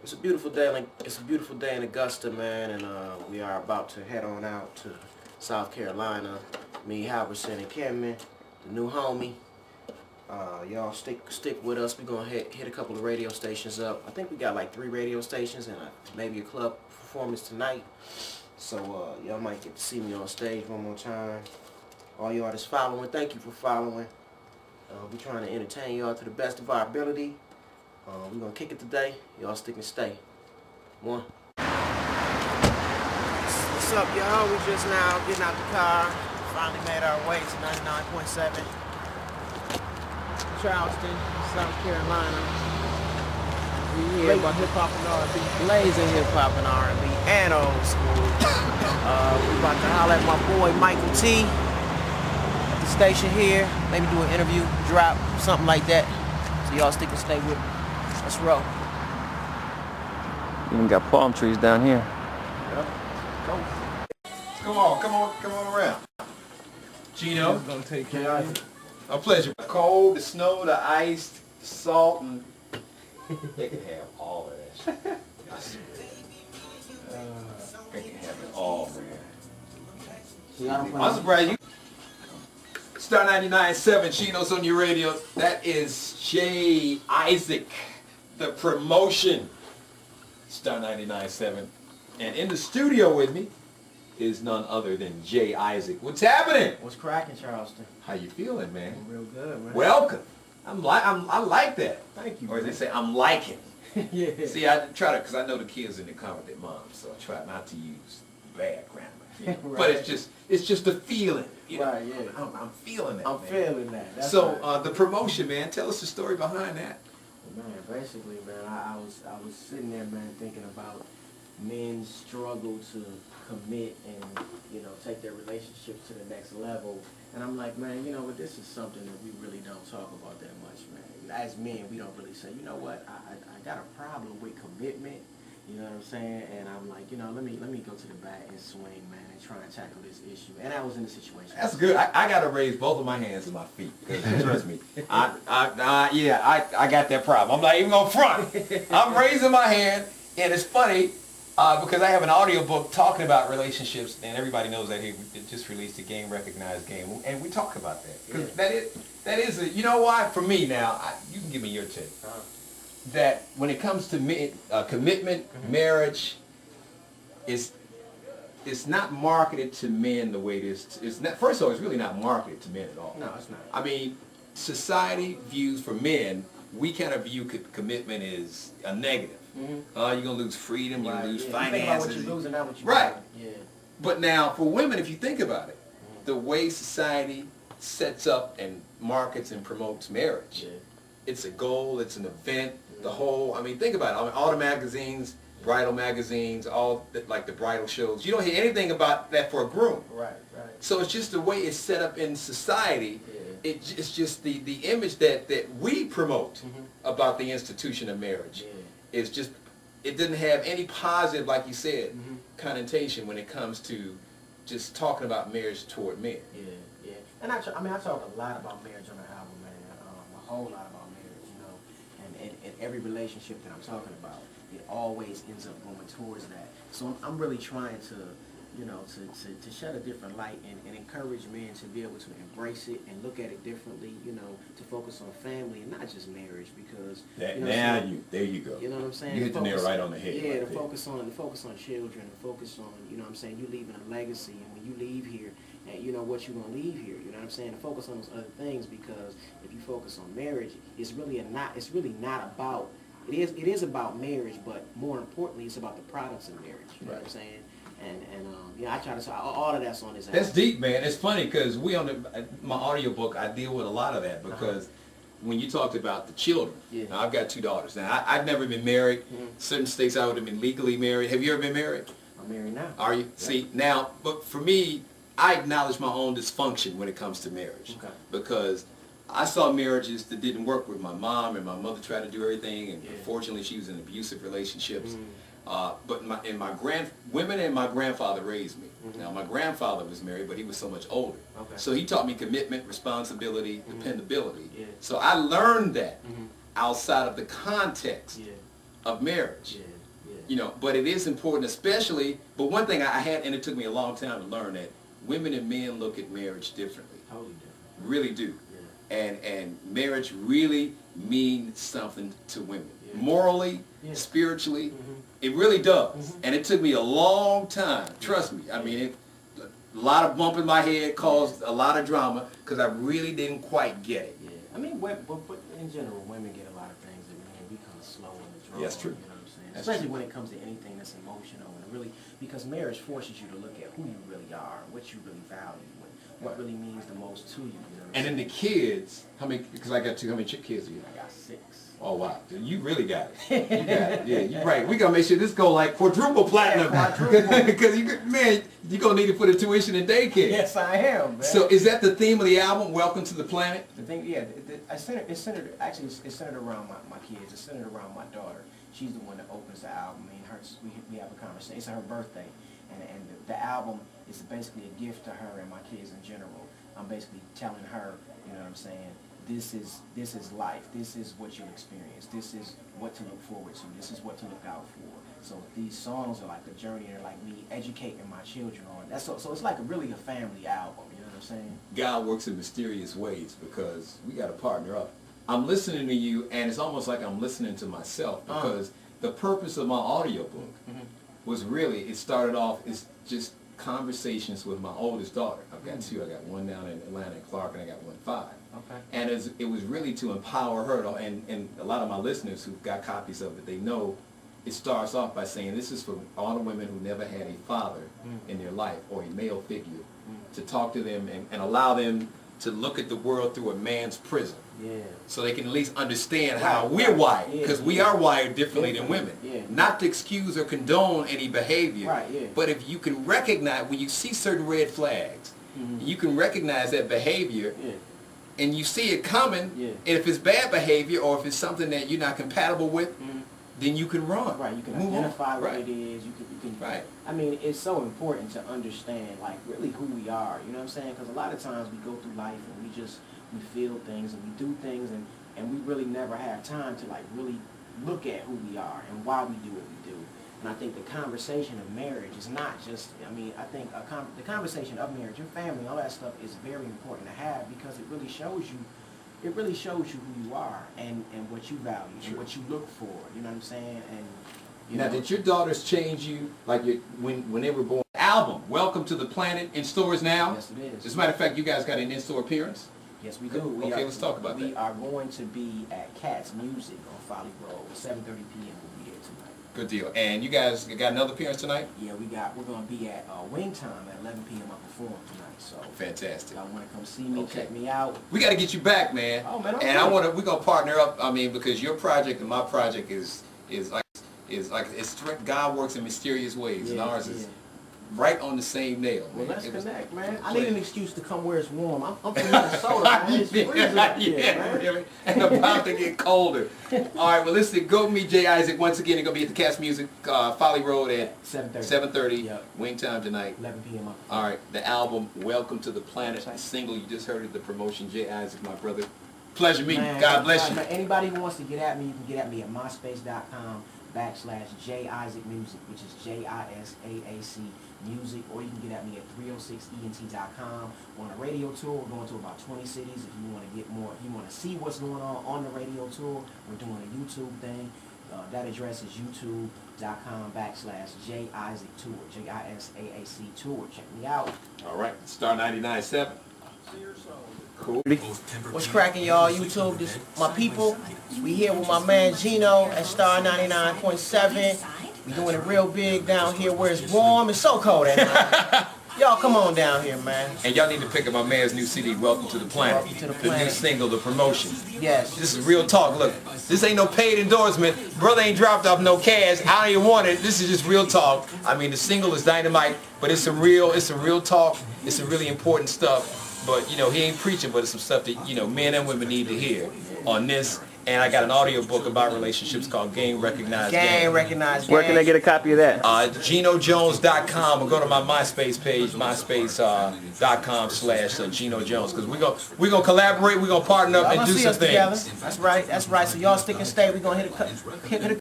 It's a beautiful day. It's a beautiful day in Augusta, man, and we are about to head on out to South Carolina. Me, Halverson, and Kenman, the new homie. Y'all stick with us. We're gonna hit a couple of radio stations up. I think we got like 3 radio stations and maybe a club performance tonight. So y'all might get to see me on stage one more time. All y'all that's following, thank you for following. We're trying to entertain y'all to the best of our ability. We're going to kick it today. Y'all stick and stay. One. What's up, y'all? We just now getting out the car. Finally made our way to 99.7. Charleston, South Carolina. We here about hip-hop and R&B. Blazing hip-hop and R&B and old school. We about to holler at my boy Michael T. At the station here. Maybe do an interview, drop, something like that. So y'all stick and stay with me. Let's roll. Even got palm trees down here. Yep. Go. Come on around. Geno. Gonna take care of you. A pleasure. The cold, the snow, the ice, the salt, and they can have all of that shit. They can have it all, man. I'm surprised you. Star 99.7, Geno's on your radio. That is Jay Isaac, the promotion. Star 99.7. And in the studio with me is none other than Jay Isaac. What's happening? What's cracking, Charleston? How you feeling, man? I'm real good, man. Welcome. I like that. Thank you. Or as they say, I'm liking. Yeah. See, I try to, because I know the kids in the car with their moms, so I try not to use bad grammar. You know? Right. But it's just a feeling. You know? Right, yeah. I'm feeling that. I'm man. feeling that. That's So right. the promotion, man. Tell us the story behind that. Man, basically, man, I was sitting there, man, thinking about men's struggle to commit and, you know, take their relationships to the next level. And I'm like, man, you know what, this is something that we really don't talk about that much, man. As men, we don't really say, you know what, I got a problem with commitment, you know what I'm saying? And I'm like, you know, let me go to the bat and swing, man, and try and tackle this issue. And I was in the situation. That's good. I got to raise both of my hands and my feet. Because trust me, I got that problem. I'm not even going to front. I'm raising my hand, and it's funny because I have an audiobook talking about relationships, and everybody knows that here we just released a game, Recognized Game, and we talk about that. Because that is a, you know why? For me now, you can give me your take. That when it comes to commitment, marriage, it's not marketed to men the way it is. It's not. First of all, it's really not marketed to men at all. No, it's not. I mean, society views for men, we kind of view commitment as a negative. You're gonna lose freedom, you're gonna lose finances. You think about what you're losing, not what you're right. getting. Yeah. But now, for women, if you think about it, the way society sets up and markets and promotes marriage, it's a goal, it's an event. The whole, I mean, think about it. I mean, all the magazines, bridal magazines, all like the bridal shows. You don't hear anything about that for a groom. Right. So it's just the way it's set up in society. Yeah. It's just the image that we promote about the institution of marriage. Yeah. It's just, it doesn't have any positive, like you said, connotation when it comes to just talking about marriage toward men. Yeah. And I talk a lot about marriage on the album, man. A whole lot about marriage, you know. And every relationship that I'm talking about, it always ends up going towards that. So I'm really trying to, you know, to shed a different light and encourage men to be able to embrace it and look at it differently, you know, to focus on family and not just marriage, because there you go. You know what I'm saying? You hit the nail right on the head. Yeah, right to focus on children, and focus on, you know what I'm saying, you leaving a legacy, and when you leave here, and you know what you're gonna leave here, you know what I'm saying? To focus on those other things, because if you focus on marriage, it's really not about, it is about marriage, but more importantly, it's about the products of marriage. You know what I'm saying? And I try to say all of that's on this album. That's deep, man. It's funny because my audiobook, I deal with a lot of that because when you talked about the children, now I've got 2 daughters. Now I've never been married. Certain states I would have been legally married. Have you ever been married? I'm married now. Are you? Yeah. See, now, but for me, I acknowledge my own dysfunction when it comes to marriage. Okay. Because I saw marriages that didn't work with my mom, and my mother tried to do everything, and unfortunately she was in abusive relationships. But women and my grandfather raised me. Now my grandfather was married, but he was so much older. Okay. So he taught me commitment, responsibility, dependability. So I learned that outside of the context of marriage. Yeah, yeah. You know, but it is important, especially, but one thing I had, and it took me a long time to learn, that women and men look at marriage differently. Totally different. Really do. Yeah. And marriage really means something to women. Yeah. Morally, Yeah. spiritually, it really does. And it took me a long time, trust me. I mean, a lot of bump in my head caused a lot of drama because I really didn't quite get it. Yeah. I mean, but in general, women get a lot of things that men become slow in the draw. That's true. You know what I'm saying? That's Especially true. when it comes to anything that's emotional and really, because marriage forces you to look at who you really are, what you really value, what really means the most to you. You know what I'm And then the kids, how many, because I got two, how many kids do you have? I got 6. Oh wow, you really got it. You got it. Yeah, you're right. We gotta make sure this go like quadruple platinum. Because man, you're gonna need to put a tuition in daycare. Yes, I am, man. So is that the theme of the album, Welcome to the Planet? The thing, yeah, it's centered around my kids. It's centered around my daughter. She's the one that opens the album. Me and her, we have a conversation. It's her birthday, and the album is basically a gift to her and my kids in general. I'm basically telling her, you know what I'm saying, this is life. This is what you experience. This is what to look forward to. This is what to look out for. So these songs are like a journey. They're like me educating my children on. That's so it's like really a family album. You know what I'm saying? God works in mysterious ways because we got to partner up. I'm listening to you, and it's almost like I'm listening to myself because the purpose of my audiobook was really, it started off as just conversations with my oldest daughter. I've got 2. I got one down in Atlanta and Clark, and I got one 5. Okay. And it was really to empower her, and a lot of my listeners who've got copies of it, they know it starts off by saying this is for all the women who never had a father in their life or a male figure to talk to them and allow them to look at the world through a man's prism. Yeah. So they can at least understand how we're wired, because we are wired differently than women. Yeah. Not to excuse or condone any behavior, Right, yeah. but if you can recognize, when you see certain red flags, you can recognize that behavior, Yeah. and you see it coming, Yeah. and if it's bad behavior or if it's something that you're not compatible with, then you can run. Right, you can Move identify on. what Right. it is. You can. Right. I mean, it's so important to understand, like, really who we are. You know what I'm saying? Because a lot of times we go through life and we feel things and we do things and we really never have time to like really look at who we are and why we do what we do. And I think the conversation of marriage is not just. I mean, I think the conversation of marriage, your family, all that stuff is very important to have because it really shows you. It really shows you who you are and what you value and what you look for. You know what I'm saying? And you Now, know, did your daughters change you, like when they were born? Album, Welcome to the Planet, in stores now? Yes, it is. As a matter of fact, you guys got an in-store appearance? Yes, we do. Okay, let's talk about we that. are going to be at Cat's Music on Folly Road, 7:30 p.m. We'll be there tonight. Good deal. And you guys got another appearance tonight? Yeah, we're going to be at Wing Time at 11 p.m. I perform tonight. So Fantastic. if y'all want to come see me, Okay. check me out. We got to get you back, man. Oh, man, And okay. we're gonna partner up. I mean, because your project and my project is like God works in mysterious ways, and Yeah, ours yeah. is right on the same nail. Well, man. let's It was- connect, man. I pleasure. need an excuse to come where it's warm. I'm from Minnesota, man. It's freezing up here, man. Really. And about to get colder. All right, well, listen, go meet Jay Isaac once again. He's going to be at the Cast Music, Folly Road at 7:30. 7:30, Yep. Wing Time tonight. 11 p.m. I perform. All right, the album, Welcome to the Planet, That's right. single, you just heard it, the promotion, Jay Isaac, my brother. Pleasure meeting you. Man, God bless you. man, anybody who wants to get at me, you can get at me at myspace.com/J Isaac Music, which is JISAAC Music, or you can get at me at 306ENT.com. We're on a radio tour. We're going to about 20 cities. If you want to get more, if you want to see what's going on the radio tour, we're doing a YouTube thing. That address is youtube.com/J Isaac Tour, JISAAC Tour. Check me out. All right, Star 99.7. Cool. What's cracking, y'all? YouTube, this my people. We here with my man Geno at Star 99.7. We doing it real big down here where it's warm. It's so cold at night. Y'all come on down here, man. And y'all need to pick up my man's new CD, Welcome to the Planet. Welcome to the The Planet. new single, the promotion. Yes. This is real talk. Look, this ain't no paid endorsement. Brother ain't dropped off no cash. I don't even want it. This is just real talk. I mean, the single is dynamite, but it's a real talk. It's some really important stuff. But, you know, he ain't preaching, but it's some stuff that, you know, men and women need to hear on this. And I got an audio book about relationships called Game Recognized Gang recognized. Where can I get a copy of that? GenoJones.com, or go to my MySpace page, myspace.com/Geno Jones, because we're gonna collaborate, we're gonna partner up and do some things. That's right. So y'all stick and stay. We're gonna hit a